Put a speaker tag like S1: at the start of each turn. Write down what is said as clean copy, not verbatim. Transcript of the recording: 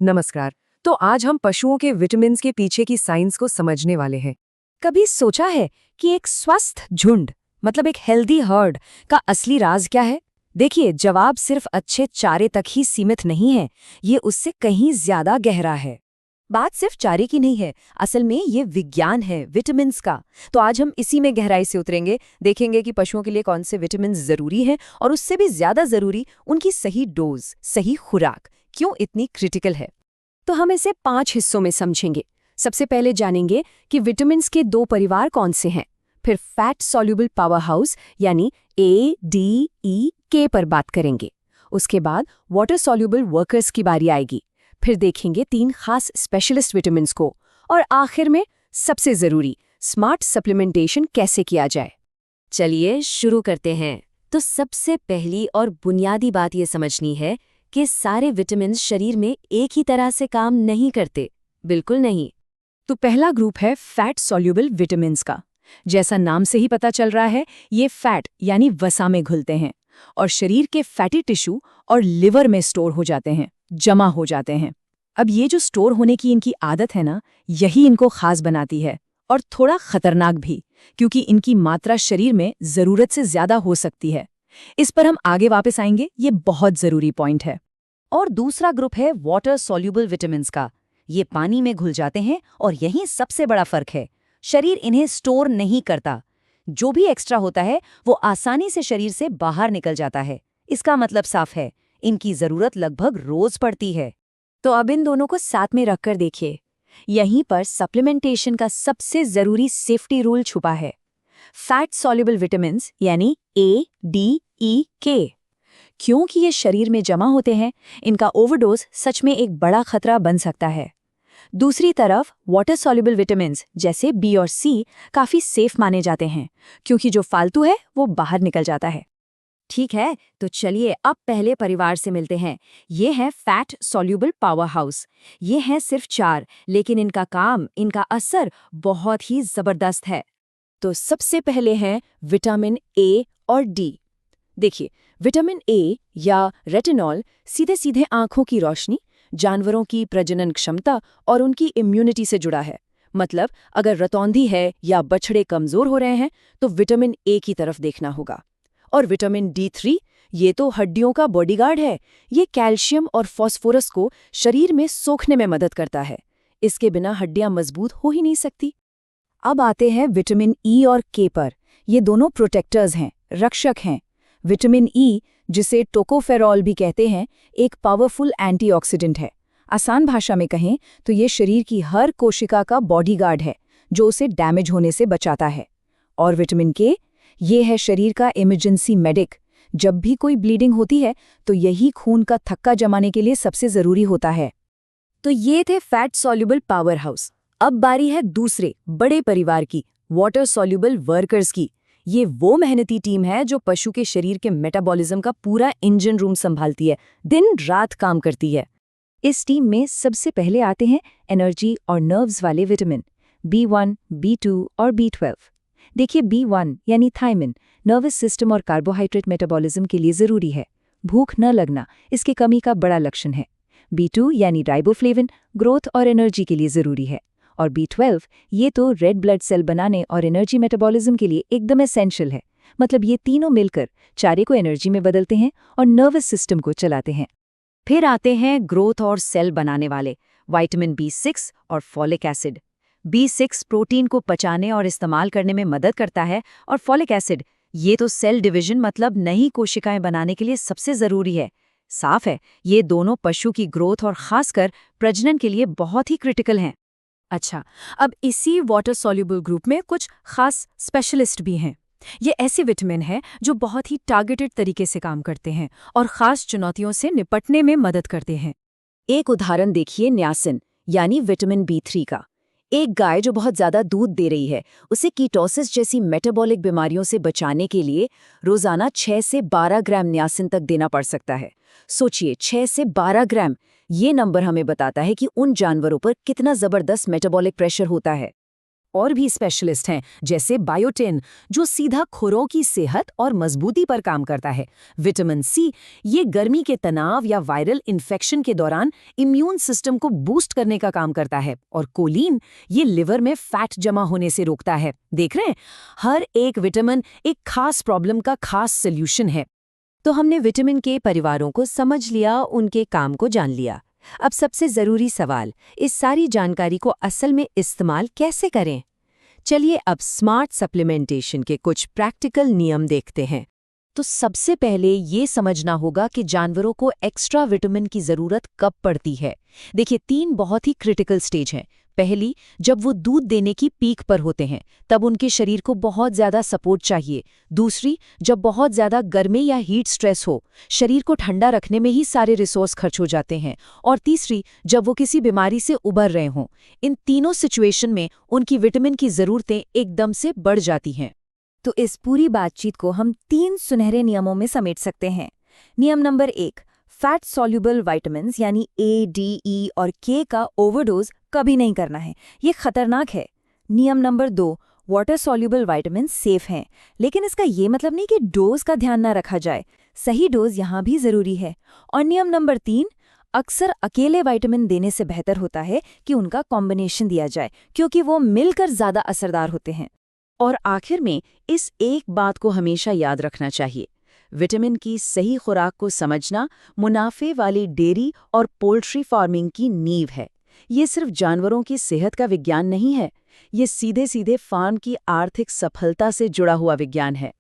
S1: नमस्कार। तो आज हम पशुओं के विटामिन्स के पीछे की साइंस को समझने वाले हैं। कभी सोचा है कि एक स्वस्थ झुंड मतलब एक हेल्दी हर्ड का असली राज क्या है? देखिए, जवाब सिर्फ अच्छे चारे तक ही सीमित नहीं है, ये उससे कहीं ज्यादा गहरा है। बात सिर्फ चारे की नहीं है, असल में ये विज्ञान है विटामिन्स का। तो आज हम इसी में गहराई से उतरेंगे, देखेंगे कि पशुओं के लिए कौन से विटामिन्स जरूरी हैं और उससे भी ज्यादा जरूरी उनकी सही डोज, सही खुराक क्यों इतनी क्रिटिकल है। तो हम इसे 5 हिस्सों में समझेंगे। सबसे पहले जानेंगे कि विटामिन्स के 2 परिवार कौन से हैं। फिर फैट सॉल्युबल पावर हाउस यानी ADE, K पर बात करेंगे। उसके बाद वाटर सॉल्युबल वर्कर्स की बारी आएगी। फिर देखेंगे 3 खास स्पेशलिस्ट विटामिन्स को। और आखिर में सबसे जरूरी स्मार्ट सप्लीमेंटेशन कैसे किया जाए। चलिए शुरू करते हैं। तो सबसे पहली और बुनियादी बात ये समझनी है कि सारे विटामिन्स शरीर में एक ही तरह से काम नहीं करते। बिल्कुल नहीं। तो पहला ग्रुप है फैट सॉल्युबल विटामिन्स का। जैसा नाम से ही पता चल रहा है, ये फैट यानी वसा में घुलते हैं और शरीर के फैटी टिश्यू और लिवर में स्टोर हो जाते हैं, जमा हो जाते हैं। अब ये जो स्टोर होने की इनकी आदत है ना, यही इनको खास बनाती है और थोड़ा खतरनाक भी, क्योंकि इनकी मात्रा शरीर में जरूरत से ज्यादा हो सकती है। इस पर हम आगे वापस आएंगे, ये बहुत जरूरी पॉइंट है। और दूसरा ग्रुप है वाटर सॉल्युबल विटामिन्स का। ये पानी में घुल जाते हैं और यही सबसे बड़ा फर्क है। शरीर इन्हें स्टोर नहीं करता। जो भी एक्स्ट्रा होता है वो आसानी से शरीर से बाहर निकल जाता है। इसका मतलब साफ है, इनकी जरूरत लगभग रोज पड़ती है। तो अब इन दोनों को साथ में रखकर देखिए। यहीं पर सप्लीमेंटेशन का सबसे जरूरी सेफ्टी रूल छुपा है। फैट सॉल्युबल विटामिन्स यानी ADE, K। क्योंकि ये शरीर में जमा होते हैं, इनका ओवरडोज सच में एक बड़ा खतरा बन सकता है। दूसरी तरफ वाटर सॉल्युबल विटामिन्स जैसे B और C काफी सेफ माने जाते हैं, क्योंकि जो फालतू है वो बाहर निकल जाता है। ठीक है, तो चलिए अब पहले परिवार से मिलते हैं। ये है फैट सॉल्युबल पावर हाउस। ये हैं सिर्फ 4, लेकिन इनका काम, इनका असर बहुत ही जबरदस्त है। तो सबसे पहले हैं विटामिन A और D। देखिए, विटामिन A या रेटिनॉल सीधे सीधे आंखों की रोशनी, जानवरों की प्रजनन क्षमता और उनकी इम्यूनिटी से जुड़ा है। मतलब अगर रतौंधी है या बछड़े कमजोर हो रहे हैं तो विटामिन A की तरफ देखना होगा। और विटामिन D3, ये तो हड्डियों का बॉडीगार्ड है। ये कैल्शियम और फास्फोरस को शरीर में सोखने में मदद करता है। इसके बिना हड्डियां मजबूत हो ही नहीं सकती। अब आते हैं विटामिन E और K पर। ये दोनों प्रोटेक्टर्स हैं, रक्षक हैं। विटामिन E, जिसे टोकोफेरॉल भी कहते हैं, एक पावरफुल एंटीऑक्सीडेंट है। आसान भाषा में कहें तो ये शरीर की हर कोशिका का बॉडीगार्ड है, जो उसे डैमेज होने से बचाता है। और विटामिन K, ये है शरीर का इमरजेंसी मेडिक। जब भी कोई ब्लीडिंग होती है तो यही खून का थक्का जमाने के लिए सबसे जरूरी होता है। तो ये थे फैट सॉल्युबल पावर हाउस। अब बारी है दूसरे बड़े परिवार की, वाटर सॉल्युबल वर्कर्स की। ये वो मेहनती टीम है जो पशु के शरीर के मेटाबॉलिज्म का पूरा इंजन रूम संभालती है, दिन रात काम करती है। इस टीम में सबसे पहले आते हैं एनर्जी और नर्व्स वाले विटामिन B1, B2 और B12। देखिए, B1 यानी थायमिन नर्वस सिस्टम और कार्बोहाइड्रेट मेटाबॉलिज्म के लिए जरूरी है। भूख न लगना इसकी कमी का बड़ा लक्षण है। B2 यानी राइबोफ्लेविन ग्रोथ और एनर्जी के लिए जरूरी है। और B12, ये तो रेड ब्लड सेल बनाने और एनर्जी मेटाबॉलिज्म के लिए एकदम एसेंशियल है। मतलब ये तीनों मिलकर चारे को एनर्जी में बदलते हैं और नर्वस सिस्टम को चलाते हैं। फिर आते हैं ग्रोथ और सेल बनाने वाले विटामिन B6 और फॉलिक एसिड। B6 प्रोटीन को पचाने और इस्तेमाल करने में मदद करता है, और फॉलिक एसिड, ये तो सेल डिवीजन मतलब नई कोशिकाएं बनाने के लिए सबसे जरूरी है। साफ है, ये दोनों पशु की ग्रोथ और खासकर प्रजनन के लिए बहुत ही क्रिटिकल हैं। अच्छा, अब इसी वाटर सॉल्युबल ग्रुप में कुछ खास स्पेशलिस्ट भी हैं। ये ऐसे विटामिन हैं जो बहुत ही टारगेटेड तरीके से काम करते हैं और खास चुनौतियों से निपटने में मदद करते हैं। एक उदाहरण देखिए, न्यासिन यानी विटामिन B3 का। एक गाय जो बहुत ज्यादा दूध दे रही है, उसे कीटोसिस जैसी मेटाबॉलिक बीमारियों से बचाने के लिए रोजाना 6 से 12 ग्राम न्यासिन तक देना पड़ सकता है। सोचिए, 6 से 12 ग्राम। ये नंबर हमें बताता है कि उन जानवरों पर कितना जबरदस्त मेटाबॉलिक प्रेशर होता है। और भी स्पेशलिस्ट हैं, जैसे बायोटिन, जो सीधा खुरों की सेहत और मजबूती पर काम करता है। विटामिन सी, ये गर्मी के तनाव या वायरल इन्फेक्शन के दौरान इम्यून सिस्टम को बूस्ट करने का काम करता है। और कोलिन, ये लिवर में फैट जमा होने से रोकता है। देख रहे हैं, हर एक विटामिन एक खास प्रॉब्लम का खास सॉल्यूशन है।
S2: तो हमने विटामिन के परिवारों को समझ लिया, उनके काम को जान लिया। अब सबसे ज़रूरी सवाल, इस सारी जानकारी को असल में इस्तेमाल कैसे करें? चलिए अब स्मार्ट सप्लीमेंटेशन के कुछ प्रैक्टिकल नियम देखते हैं। तो सबसे पहले ये समझना होगा कि जानवरों को एक्स्ट्रा विटामिन की ज़रूरत कब पड़ती है। देखिए, 3 बहुत ही क्रिटिकल स्टेज हैं। पहली, जब वो दूध देने की पीक पर होते हैं, तब उनके शरीर को बहुत ज़्यादा सपोर्ट चाहिए। दूसरी, जब बहुत ज़्यादा गर्मी या हीट स्ट्रेस हो, शरीर को ठंडा रखने में ही सारे रिसोर्स खर्च हो जाते हैं। और तीसरी, जब वो किसी बीमारी से उबर रहे हों। इन तीनों सिचुएशन में उनकी विटामिन की ज़रूरतें एकदम से बढ़ जाती हैं।
S3: तो इस पूरी बातचीत को हम 3 सुनहरे नियमों में समेट सकते हैं। नियम नंबर 1, फैट सॉल्युबल विटामिन्स यानी ए, डी, ई और के का ओवरडोज कभी नहीं करना है, ये खतरनाक है। नियम number 2, water soluble vitamin safe हैं, लेकिन इसका ये मतलब नहीं कि डोज का ध्यान ना रखा जाए, सही डोज यहाँ भी जरूरी है। और नियम नंबर 3, अक्सर अकेले विटामिन देने से बेहतर होता है कि उनका कॉम्बिनेशन दिया जाए, क्योंकि वो मिलकर ज़्यादा असरदार होते हैं।
S2: और आखिर में इस एक बात को हमेशा याद रखना चाहिए, विटामिन की सही खुराक को समझना मुनाफे वाली डेयरी और पोल्ट्री फार्मिंग की नींव है। ये सिर्फ जानवरों की सेहत का विज्ञान नहीं है, ये सीधे सीधे फार्म की आर्थिक सफलता से जुड़ा हुआ विज्ञान है।